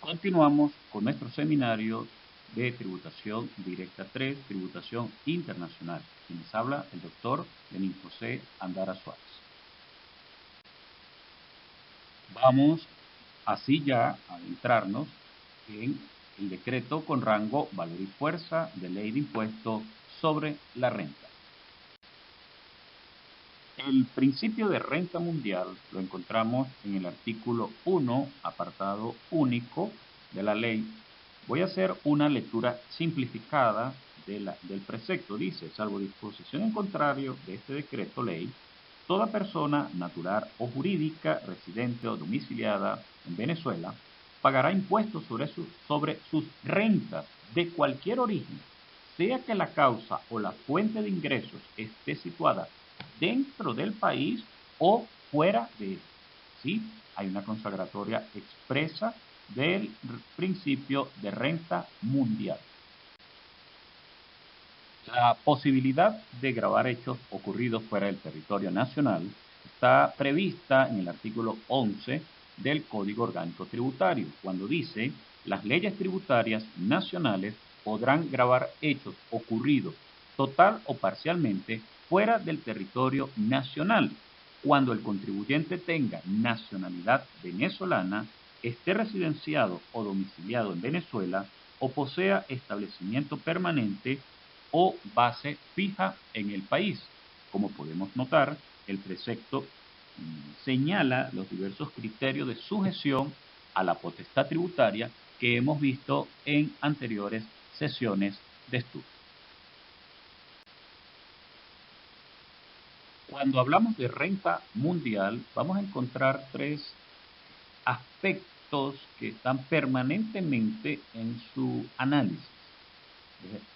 Continuamos con nuestro seminario de tributación directa 3, tributación internacional. Quien les habla, el doctor Lenín José Andara Suárez. Vamos así ya a adentrarnos en el decreto con rango, valor y fuerza de ley de impuesto sobre la renta. El principio de renta mundial lo encontramos en el artículo 1, apartado único de la ley. Voy a hacer una lectura simplificada del precepto. Dice, salvo disposición en contrario de este decreto ley, toda persona natural o jurídica, residente o domiciliada en Venezuela, pagará impuestos sobre sus rentas de cualquier origen, sea que la causa o la fuente de ingresos esté situada dentro del país o fuera de él. ¿Sí? Hay una consagratoria expresa del principio de renta mundial. La posibilidad de gravar hechos ocurridos fuera del territorio nacional está prevista en el artículo 11 del Código Orgánico Tributario, cuando dice: las leyes tributarias nacionales podrán gravar hechos ocurridos total o parcialmente fuera del territorio nacional, cuando el contribuyente tenga nacionalidad venezolana, esté residenciado o domiciliado en Venezuela o posea establecimiento permanente o base fija en el país. Como podemos notar, el precepto señala los diversos criterios de sujeción a la potestad tributaria que hemos visto en anteriores sesiones de estudio. Cuando hablamos de renta mundial, vamos a encontrar tres aspectos que están permanentemente en su análisis.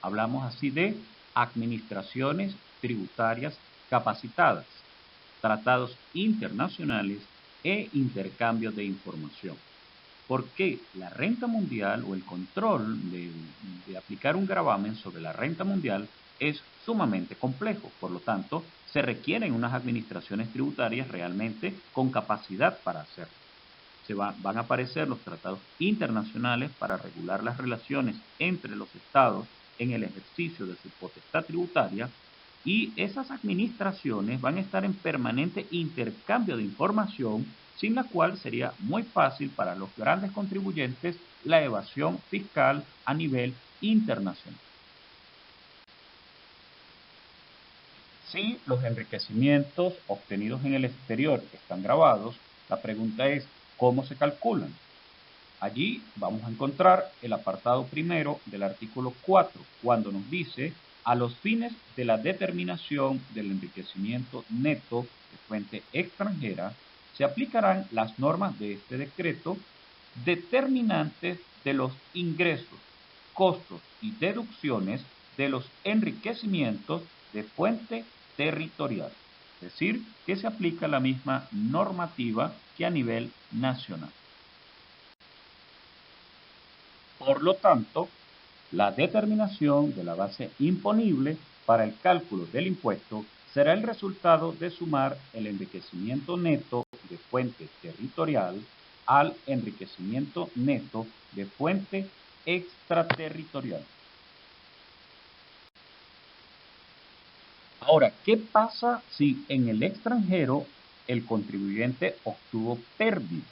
Hablamos así de administraciones tributarias capacitadas, tratados internacionales e intercambio de información. Porque la renta mundial o el control de aplicar un gravamen sobre la renta mundial es sumamente complejo. Por lo tanto, se requieren unas administraciones tributarias realmente con capacidad para hacerlo. Van a aparecer los tratados internacionales para regular las relaciones entre los estados en el ejercicio de su potestad tributaria, y esas administraciones van a estar en permanente intercambio de información, sin la cual sería muy fácil para los grandes contribuyentes la evasión fiscal a nivel internacional. Si los enriquecimientos obtenidos en el exterior están gravados, la pregunta es: ¿cómo se calculan? Allí vamos a encontrar el apartado primero del artículo 4, cuando nos dice: a los fines de la determinación del enriquecimiento neto de fuente extranjera, se aplicarán las normas de este decreto determinantes de los ingresos, costos y deducciones de los enriquecimientos de fuente territorial. Es decir, que se aplica la misma normativa que a nivel nacional. Por lo tanto, la determinación de la base imponible para el cálculo del impuesto será el resultado de sumar el enriquecimiento neto de fuente territorial al enriquecimiento neto de fuente extraterritorial. Ahora, ¿qué pasa si en el extranjero el contribuyente obtuvo pérdidas?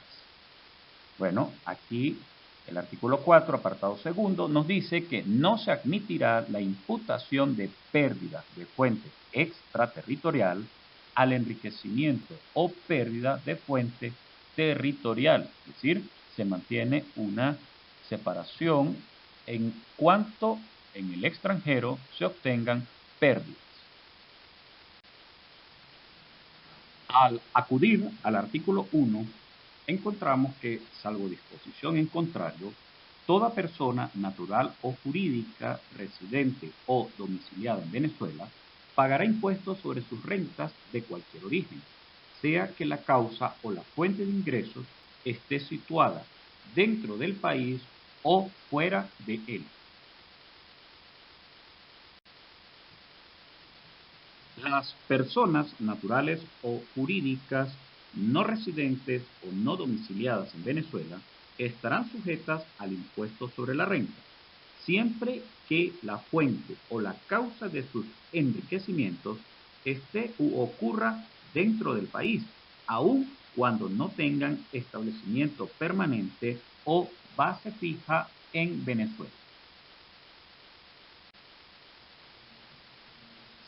Bueno, aquí el artículo 4, apartado segundo, nos dice que no se admitirá la imputación de pérdida de fuente extraterritorial al enriquecimiento o pérdida de fuente territorial. Es decir, se mantiene una separación en cuanto en el extranjero se obtengan pérdidas. Al acudir al artículo 1, encontramos que, salvo disposición en contrario, toda persona natural o jurídica residente o domiciliada en Venezuela pagará impuestos sobre sus rentas de cualquier origen, sea que la causa o la fuente de ingresos esté situada dentro del país o fuera de él. Las personas naturales o jurídicas no residentes o no domiciliadas en Venezuela estarán sujetas al impuesto sobre la renta, siempre que la fuente o la causa de sus enriquecimientos esté u ocurra dentro del país, aun cuando no tengan establecimiento permanente o base fija en Venezuela.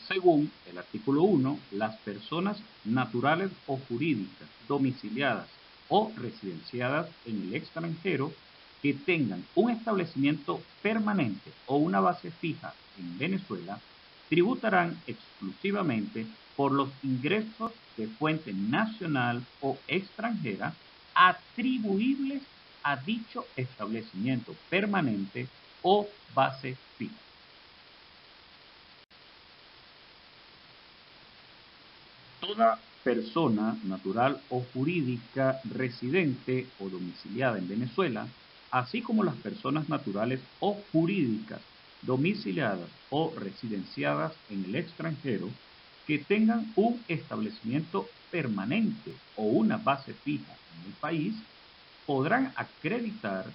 Según el artículo 1, las personas naturales o jurídicas domiciliadas o residenciadas en el extranjero que tengan un establecimiento permanente o una base fija en Venezuela tributarán exclusivamente por los ingresos de fuente nacional o extranjera atribuibles a dicho establecimiento permanente o base fija. Toda persona natural o jurídica residente o domiciliada en Venezuela, así como las personas naturales o jurídicas domiciliadas o residenciadas en el extranjero, que tengan un establecimiento permanente o una base fija en el país, podrán acreditar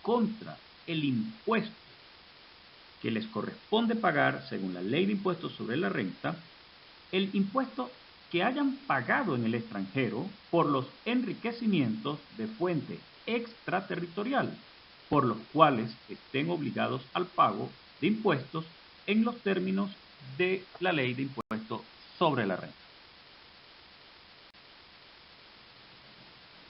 contra el impuesto que les corresponde pagar según la Ley de Impuestos sobre la Renta, el impuesto que hayan pagado en el extranjero por los enriquecimientos de fuente extraterritorial, por los cuales estén obligados al pago de impuestos en los términos de la Ley de Impuestos sobre la Renta.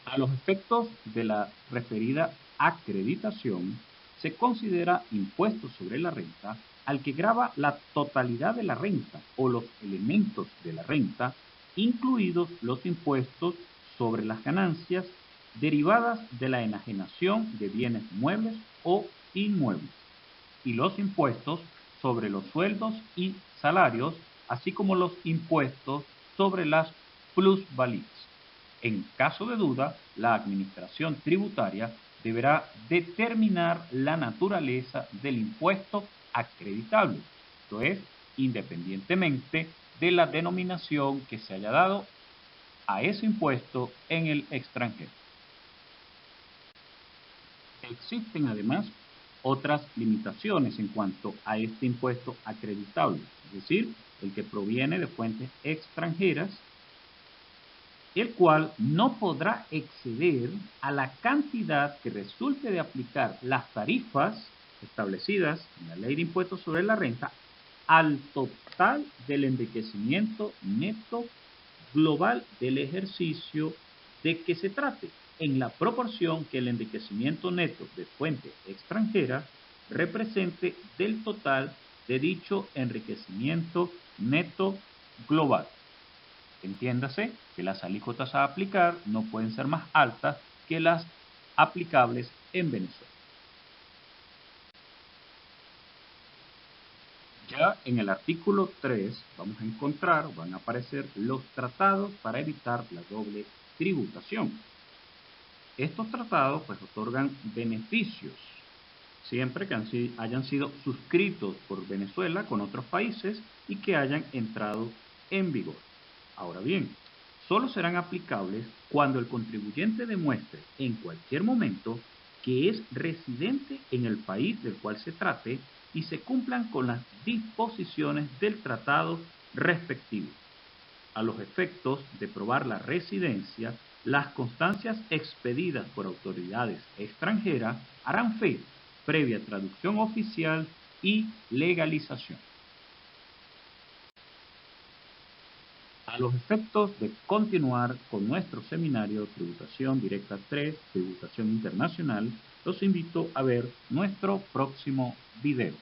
A los efectos de la referida acreditación, se considera impuesto sobre la renta al que grava la totalidad de la renta o los elementos de la renta, incluidos los impuestos sobre las ganancias derivadas de la enajenación de bienes muebles o inmuebles, y los impuestos sobre los sueldos y salarios, así como los impuestos sobre las plusvalías. En caso de duda, la Administración Tributaria deberá determinar la naturaleza del impuesto acreditable, esto es, independientemente de la denominación que se haya dado a ese impuesto en el extranjero. Existen además otras limitaciones en cuanto a este impuesto acreditable, es decir, el que proviene de fuentes extranjeras, el cual no podrá exceder a la cantidad que resulte de aplicar las tarifas establecidas en la Ley de Impuestos sobre la Renta al total del enriquecimiento neto global del ejercicio de que se trate, en la proporción que el enriquecimiento neto de fuente extranjera represente del total de dicho enriquecimiento neto global. Entiéndase que las alícuotas a aplicar no pueden ser más altas que las aplicables en Venezuela. Ya en el artículo 3 vamos a encontrar, van a aparecer los tratados para evitar la doble tributación. Estos tratados pues otorgan beneficios siempre que hayan sido suscritos por Venezuela con otros países y que hayan entrado en vigor. Ahora bien, solo serán aplicables cuando el contribuyente demuestre en cualquier momento que es residente en el país del cual se trate y se cumplan con las disposiciones del tratado respectivo. A los efectos de probar la residencia, las constancias expedidas por autoridades extranjeras harán fe, previa traducción oficial y legalización. A los efectos de continuar con nuestro seminario Tributación Directa 3, Tributación Internacional, los invito a ver nuestro próximo video.